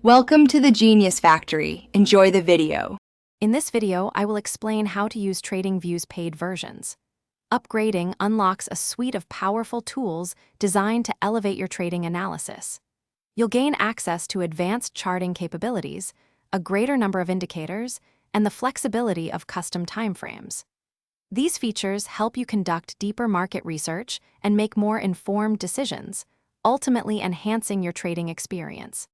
Welcome to the Genius Factory. Enjoy the video. In this video, I will explain how to use TradingView's paid versions. Upgrading unlocks a suite of powerful tools designed to elevate your trading analysis. You'll gain access to advanced charting capabilities, a greater number of indicators, and the flexibility of custom timeframes. These features help you conduct deeper market research and make more informed decisions, ultimately enhancing your trading experience.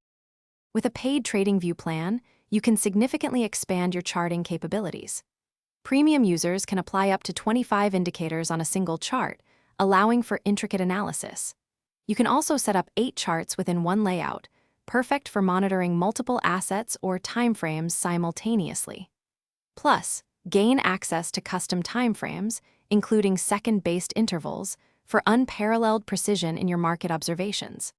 With a paid TradingView plan, you can significantly expand your charting capabilities. Premium users can apply up to 25 indicators on a single chart, allowing for intricate analysis. You can also set up 8 charts within one layout, perfect for monitoring multiple assets or timeframes simultaneously. Plus, gain access to custom timeframes, including second-based intervals, for unparalleled precision in your market observations.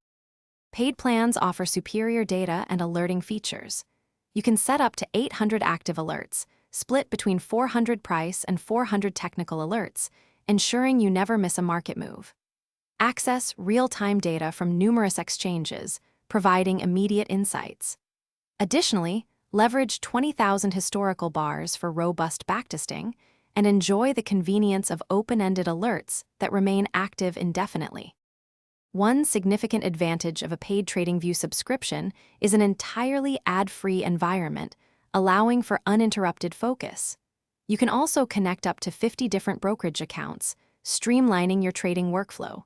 Paid plans offer superior data and alerting features. You can set up to 800 active alerts, split between 400 price and 400 technical alerts, ensuring you never miss a market move. Access real-time data from numerous exchanges, providing immediate insights. Additionally, leverage 20,000 historical bars for robust backtesting and enjoy the convenience of open-ended alerts that remain active indefinitely. One significant advantage of a paid TradingView subscription is an entirely ad-free environment, allowing for uninterrupted focus. You can also connect up to 50 different brokerage accounts, streamlining your trading workflow.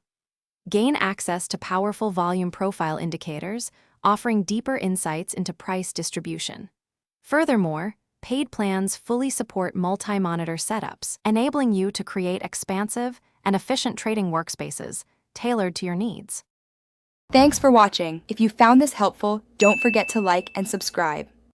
Gain access to powerful volume profile indicators, offering deeper insights into price distribution. Furthermore, paid plans fully support multi-monitor setups, enabling you to create expansive and efficient trading workspaces tailored to your needs. Thanks for watching. If you found this helpful, don't forget to like and subscribe.